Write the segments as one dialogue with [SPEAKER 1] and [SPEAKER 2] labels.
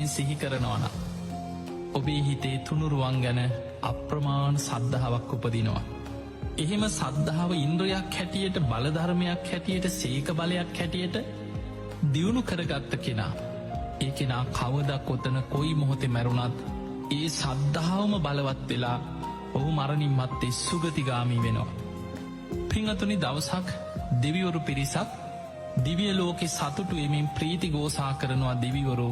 [SPEAKER 1] සිහි කරනවන ඔබේ හිතේ තුනුරුවන් ගැන අප්‍රමාණ සද්ධාවක් උපදිනවා. එහෙම සද්ධාව ඉන්ද්‍රයක් හැටියට බලධර්මයක් හැටියට සේක බලයක් හැටියට දියුණු කරගත්ත කෙනා ඒ කෙනා කවදක් ඔතන කොයි මොහොතේ මැරුණත් ඒ සද්ධාවම බලවත් වෙලා ඔහු මරණින් මත්තේ සුගතිගාමී වෙනවා. පිංහතුනි දවසක් දෙවිවරු පිරිසක් දිවිය ලෝකෙ සතුටු එමින් ප්‍රීති ගෝසා කරනවා දෙවිවරු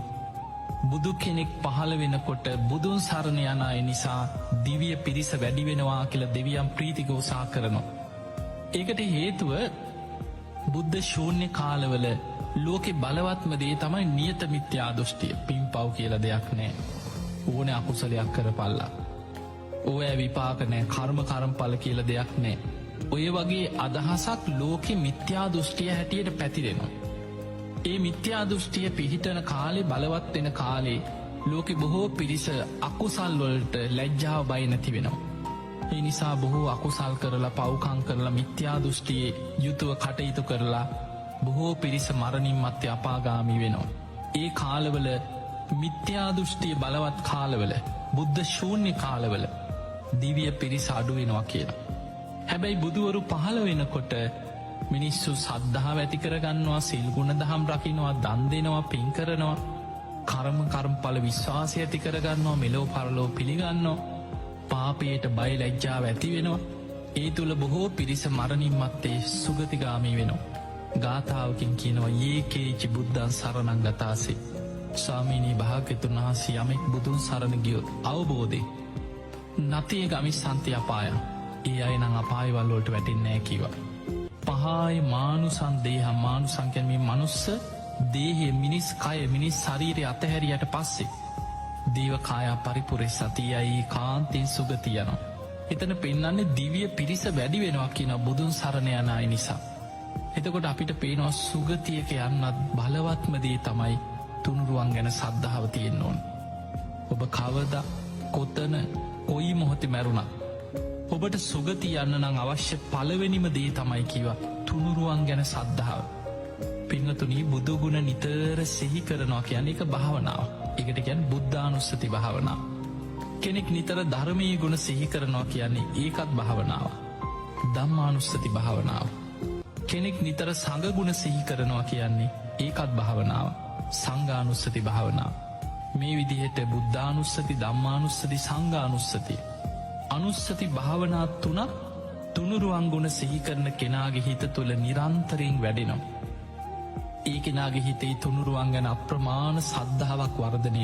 [SPEAKER 1] බුදු කෙනෙක් පහළ වෙනකොට බුදුන් සරණ යන අය නිසා දිවිය පිරිස වැඩි වෙනවා කියලා දෙවියන් ප්‍රීතිගෝසා කරනවා. ඒකට හේතුව බුද්ධ ශූන්‍ය කාලවල ලෝකෙ බලවත්ම දේ තමයි නියත මිත්‍යා දෘෂ්ටිය. පින් පව් කියල දෙයක් නෑ. ඕන අකුසලයක් කරපල්ලා. ඕය විපාකනෑ කර්ම කරම්පල කියල දෙයක් නෑ. ඔය වගේ අදහසක් ලෝකෙ මිත්‍යා දෘෂ්ටිය හැටියට පැතිරෙනවා. ඒ මිත්‍යා දෘෂ්ටිය පිහිටන කාලේ බලවත් වෙන කාලේ ලෝකෙ බොහෝ පිරිස අකුසල්වලට ලැජ්ජාව බය නැති වෙනවා. ඒ නිසා බොහෝ අකුසල් කරලා පව්කං කරලා මිත්‍යා දෘෂ්ටියේ යුතුව කටයුතු කරලා බොහෝ පිරිස මරණින් මත්තේ අපාගාමී වෙනවා. ඒ කාලවල මිත්‍යා දෘෂ්ටිය බලවත් කාලවල බුද්ධ ශූන්‍ය කාලවල දිවිය පිරිස අඩුවෙනවා කියලා. හැබැයි බුදුවරු පහළ වෙනකොට මිනිස්සු සද්ධාව ඇති කරගන්නවා සිල් ගුණ දහම් රකිනවා දන් දෙනවා පින් කරනවා කර්ම කර්මඵල විශ්වාසය ඇති කරගන්නවා මෙලෝ පරලෝ පිළිගන්නවා පාපයට බය ලැජ්ජාව ඇති වෙනවා. ඒ තුළ බොහෝ පිරිස මරණින් මත්තේ සුගතිගාමී වෙනවා. ගාථාවකින් කියනවා ඒකේචි බුද්ධන් සරණං ගතාසේ ස්වාමීනී භාග්‍යතුන් වහන්සේ යමෙක් බුදුන් සරණ ගියොත් අවබෝධය නතිය ගමිස් සන්ති අපාය ඒ අයනං අපායවල්ලෝට වැටින්නෑ කිවා. පහාය මානුසන් දේහ මානුසංකැනීම මනුස්ස දේහෙ මිනිස් කය මිනිස් ශරීරය අතහැරියට පස්සේ දේවකායා පරිපුරෙ සතියයි කාන්තෙන් සුගතියනවා. එතන පෙන්නන්නේ දිවිය පිරිස වැඩි වෙනවා කියන බුදුන් සරණයනයි නිසා. එතකොට අපිට පේනවා සුගතියක යන්නත් බලවත්මදේ තමයි තුනුරුවන් ගැන සද්ධාව තියෙන්න ඕන්. ඔබ කවද කොතන කොයි මොහොතෙ මැරුණා ඔබට සුගති යන්න නං අවශ්‍ය පලවෙනිම දේ තමයි කිව තුනුරුවන් ගැන සද්ධාව. පිංහතුනී බුදුගුණ නිතර සිහි කරනවා කියන එක භාවනාව. එකට ගැන් බුද්ධානුස්සති භාවනාව. කෙනෙක් නිතර ධර්මී ගුණ සිහි කරනවා කියන්නේ ඒකත් භාවනාව. ධම්මානුස්සති භාවනාව. කෙනෙක් නිතර සඟගුණ සිහි කරනවා කියන්නේ ඒකත් භාවනාව. සංඝානුස්සති භාවනාව. මේ විදිහට බුද්ධානුස්සති ධම්මානුස්සති සංඝානුස්සති අනුස්සති භාවනා තුනක් තුනුරුවන්ගුණ සිහිකරන කෙනාගේ හිත තුළ නිරන්තරයෙන් වැඩෙනවා. ඒ කෙනාගේ හිතේ තුනුරුවන් ගැන අප්‍රමාණ සද්ධාවක් වර්ධනය